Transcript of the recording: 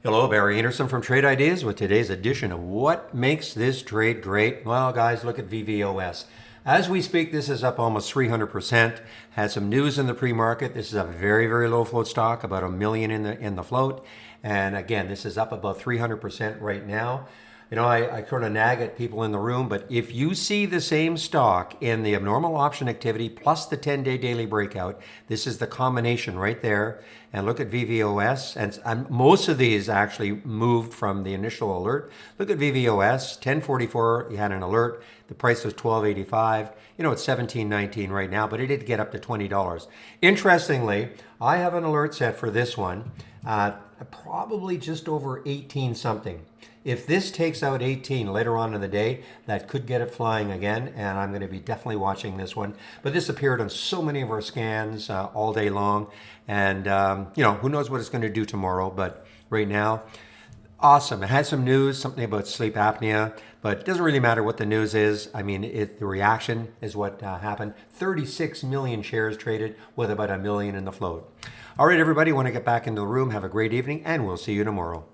Hello, Barry Anderson from Trade Ideas with today's edition of What Makes This Trade Great? Well, guys, look at VVOS. As we speak, this is up almost 300%. Had some news in the pre-market. This is a very, very low float stock, about a million in the float. And again, this is up about 300% right now. You know, I sort of nag at people in the room, but if you see the same stock in the abnormal option activity plus the 10-day daily breakout, this is the combination right there. And look at VVOS, and most of these actually moved from the initial alert. Look at VVOS, 1044, you had an alert. The price was 12.85. You know, it's 17.19 right now, but it did get up to $20. Interestingly, I have an alert set for this one, probably just over 18 something. If this takes out 18 later on in the day, that could get it flying again, and I'm going to be definitely watching this one. But this appeared on so many of our scans all day long, and you know, who knows what it's going to do tomorrow, but right now, awesome. It had some news, something about sleep apnea, but it doesn't really matter what the news is. I mean, the reaction is what happened. 36 million shares traded with about a million in the float. All right, everybody, want to get back into the room. Have a great evening, and we'll see you tomorrow.